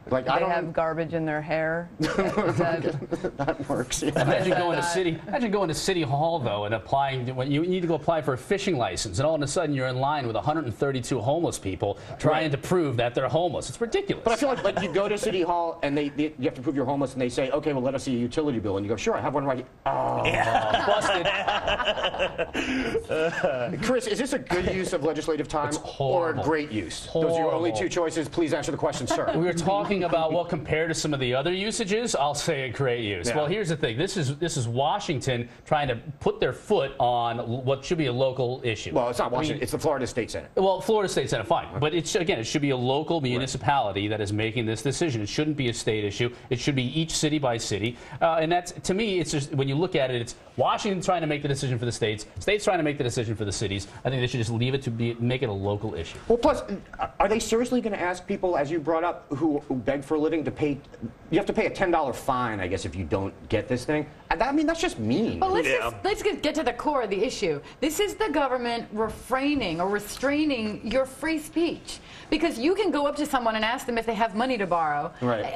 Like, They have garbage in their hair. That works. Yeah. Imagine going to City Hall though and applying. You need to go apply for a fishing license, and all of a sudden you're in line with 132 homeless people trying to prove that they're homeless. It's ridiculous. But I feel like you go to City Hall and you have to prove you're homeless, and they say, okay, well, let us see a utility bill, and you go, sure, I have one right here. Oh, busted. Chris, is this a good use of legislative time or a great use? Horrible. Those are your only two choices. Please answer the question, sir. We were talking about what compared to some of the other usages, I'll say a great use. Yeah. Well, here's the thing. This is Washington trying to put their foot on what should be a local issue. Well, it's not Washington. It's the Florida State Senate. Well, Florida State Senate, fine. But it should be a local municipality that is making this decision. It shouldn't be a state issue. It should be each city by city. And that's, to me, it's just, when you look at it, it's Washington trying to make the decision for the states trying to make the decision for the cities. I think they should just leave it to make it a local issue. Well, plus, are they seriously going to ask people, as you brought up, who beg for a living to pay? You have to pay a $10 fine, I guess, if you don't get this thing. I mean, that's just mean. But let's get to the core of the issue. This is the government refraining or restraining your free speech. Because you can go up to someone and ask them if they have money to borrow,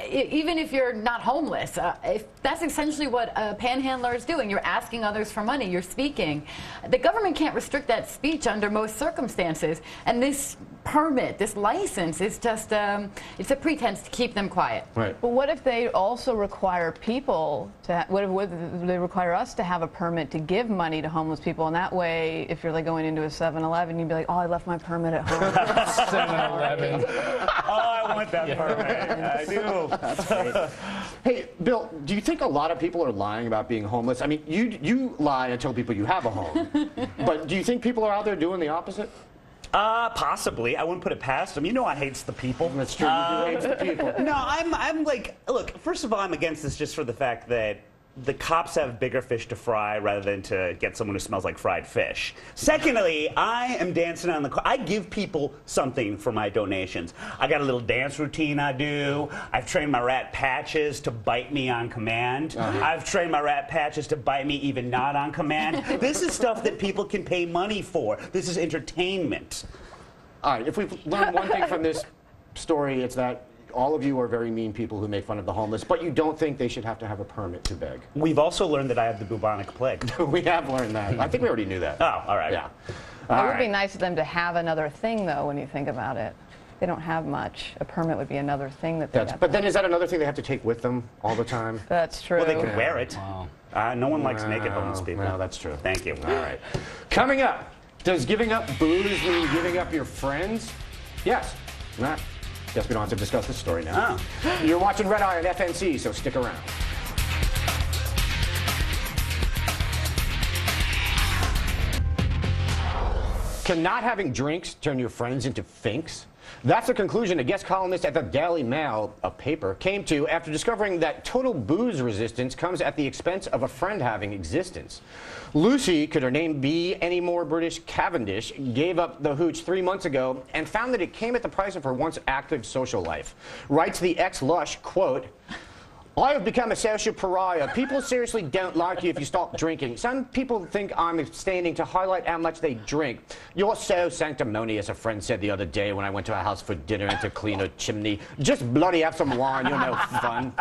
even if you're not homeless. If that's essentially what a panhandler is doing. You're asking others for money. You're speaking. The government can't restrict that speech under most circumstances. And this permit, this license, is just it's a pretense to keep them quiet. Right. But what if they also require people to? What if they require us to have a permit to give money to homeless people? And that way, if you're like going into a 7-Eleven, you'd be like, oh, I left my permit at home. 7-Eleven. Oh, I want that permit. I do. That's great. Hey, Bill, do you think a lot of people are lying about being homeless? I mean, you lie and tell people you have a home. But do you think people are out there doing the opposite? Possibly. I wouldn't put it past them. You know I hates the people. That's true. You do hate the people. No, I'm like, look, first of all, I'm against this just for the fact that the cops have bigger fish to fry rather than to get someone who smells like fried fish. Secondly, I am dancing on the I give people something for my donations. I got a little dance routine I do. I've trained my rat Patches to bite me on command. I've trained my rat Patches to bite me even not on command. This is stuff that people can pay money for. This is entertainment. All right, if we've learned one thing from this story, it's that all of you are very mean people who make fun of the homeless, but you don't think they should have to have a permit to beg. We've also learned that I have the bubonic plague. We have learned that. I think we already knew that. Oh, all right. Yeah. It would be nice of them to have another thing, though, when you think about it. They don't have much. A permit would be another thing that they have. But then is that another thing they have to take with them all the time? That's true. Well, they can wear it. Wow. No one likes naked homeless people. No, that's true. Thank you. All right. Coming up, does giving up booze mean giving up your friends? Yes. Not. Guess we don't have to discuss this story now. Oh. You're watching Red Eye on FNC, so stick around. Can not having drinks turn your friends into finks? That's the conclusion a guest columnist at the Daily Mail, a paper, came to after discovering that total booze resistance comes at the expense of a friend having existence. Lucy, could her name be any more British, Cavendish, gave up the hooch 3 months ago and found that it came at the price of her once active social life. Writes the ex-Lush, quote, I have become a social pariah. People seriously don't like you if you stop drinking. Some people think I'm abstaining to highlight how much they drink. You're so sanctimonious, a friend said the other day when I went to a house for dinner and to clean a chimney. Just bloody have some wine, you're no fun.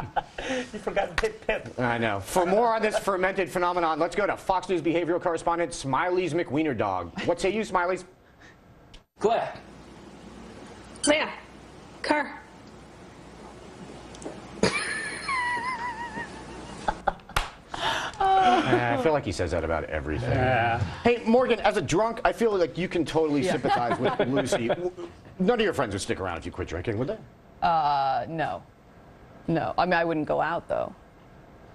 You forgot Pip Pip. I know. For more on this fermented phenomenon, let's go to Fox News behavioral correspondent Smiley's McWiener Dog. What say you, Smiley's? Claire. Leah. Kerr. I feel like he says that about everything. Hey, Morgan, as a drunk, I feel like you can totally sympathize with Lucy. None of your friends would stick around if you quit drinking, would they? No. No. I mean, I wouldn't go out, though.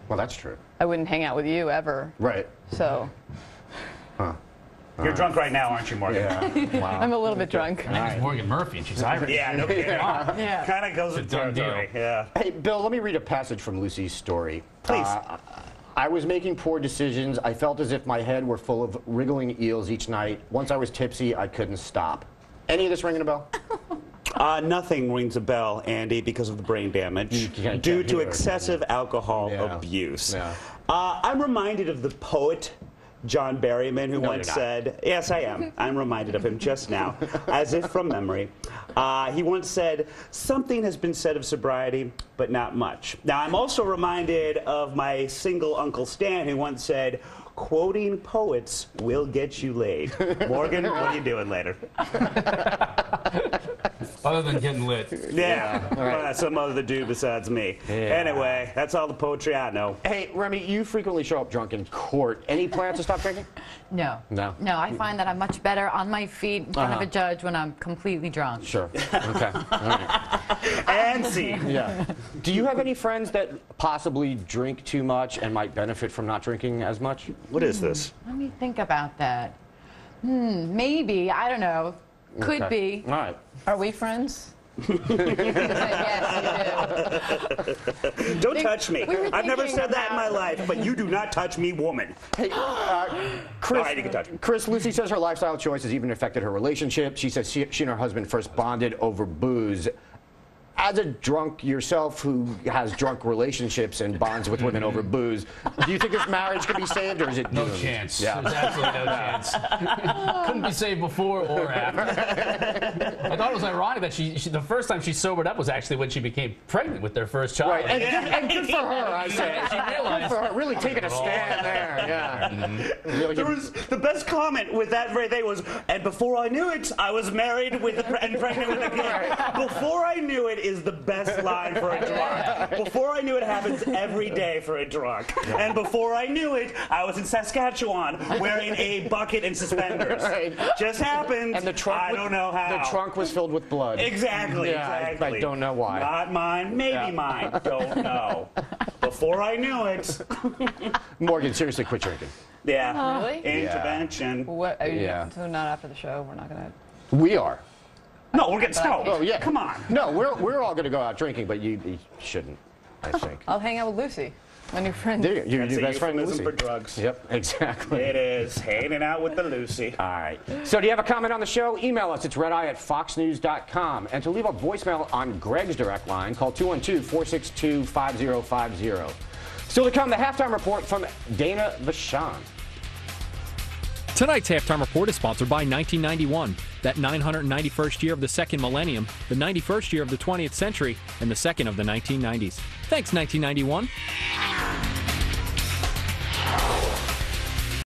Well, that's true. I wouldn't hang out with you ever. Right. So. Huh. You're drunk right now, aren't you, Morgan? Yeah. Wow. I'm a little bit drunk. Her name is Morgan Murphy, and she's Irish. Yeah, no kidding. Yeah. Kind of goes with done territory. deal. Yeah. Hey, Bill, let me read a passage from Lucy's story. Please. I was making poor decisions. I felt as if my head were full of wriggling eels each night. Once I was tipsy, I couldn't stop. Any of this ringing a bell? Nothing rings a bell, Andy, because of the brain damage due to excessive alcohol abuse. Yeah. I'm reminded of the poet John Berryman, who once said, yes, I am. I'm reminded of him just now, as if from memory. He once said, something has been said of sobriety, but not much. Now, I'm also reminded of my single Uncle Stan, who once said, quoting poets will get you laid. Morgan, what are you doing later? Other than getting lit. Yeah, well, some other dude besides me. Yeah. Anyway, that's all the poetry I know. Hey, Remy, you frequently show up drunk in court. Any plans to stop drinking? No. No? No, I find that I'm much better on my feet in front of a judge when I'm completely drunk. Sure. Okay. All right. And see. Yeah. Do you have any friends that possibly drink too much and might benefit from not drinking as much? What is this? Let me think about that. Maybe. I don't know. Could be. All right. Are we friends? Yes, you do. Don't touch me. I've never said that in my life, but you do not touch me, woman. Hey, Chris, All right, you can touch me. Chris, Lucy says her lifestyle choices even affected her relationship. She says she and her husband first bonded over booze. As a drunk yourself who has drunk relationships and bonds with women over booze, do you think this marriage can be saved, or is it No doomed? chance. Yeah. There's absolutely no chance. Couldn't be saved before or after. I thought it was ironic that she the first time she sobered up was actually when she became pregnant with their first child. Right, and good for her, I say. She realized. Good for her, really taking a stand there. Yeah. Really There was the best comment with that very thing was, and before I knew it, I was married with and pregnant with a kid. Before I knew it is the best line for a drunk. Before I knew it happens every day for a drunk. And before I knew it, I was in Saskatchewan wearing a bucket and suspenders. Right. Just happened. And the trunk I don't know how. The trunk was filled with blood. Exactly. Yeah, exactly. I don't know why. Not mine. Maybe mine. Don't know. Before I knew it. Morgan, seriously, quit drinking. Yeah. Really? Intervention. What? Are you, Yeah. So not after the show. We're not gonna. We are. No, we're getting stoned. Oh, yeah. Come on. No, we're all going to go out drinking, but you shouldn't, I think. I'll hang out with Lucy, my new friend. There you're That's your a best friend, euphemism Lucy. for drugs. Yep, exactly. It is. Hanging out with the Lucy. All right. So do you have a comment on the show? Email us. It's redeye@foxnews.com. And to leave a voicemail on Greg's direct line, call 212-462-5050. Still to come, the halftime report from Dana Vachon. Tonight's halftime report is sponsored by 1991, that 991st year of the second millennium, the 91st year of the 20th century, and the second of the 1990s. Thanks, 1991.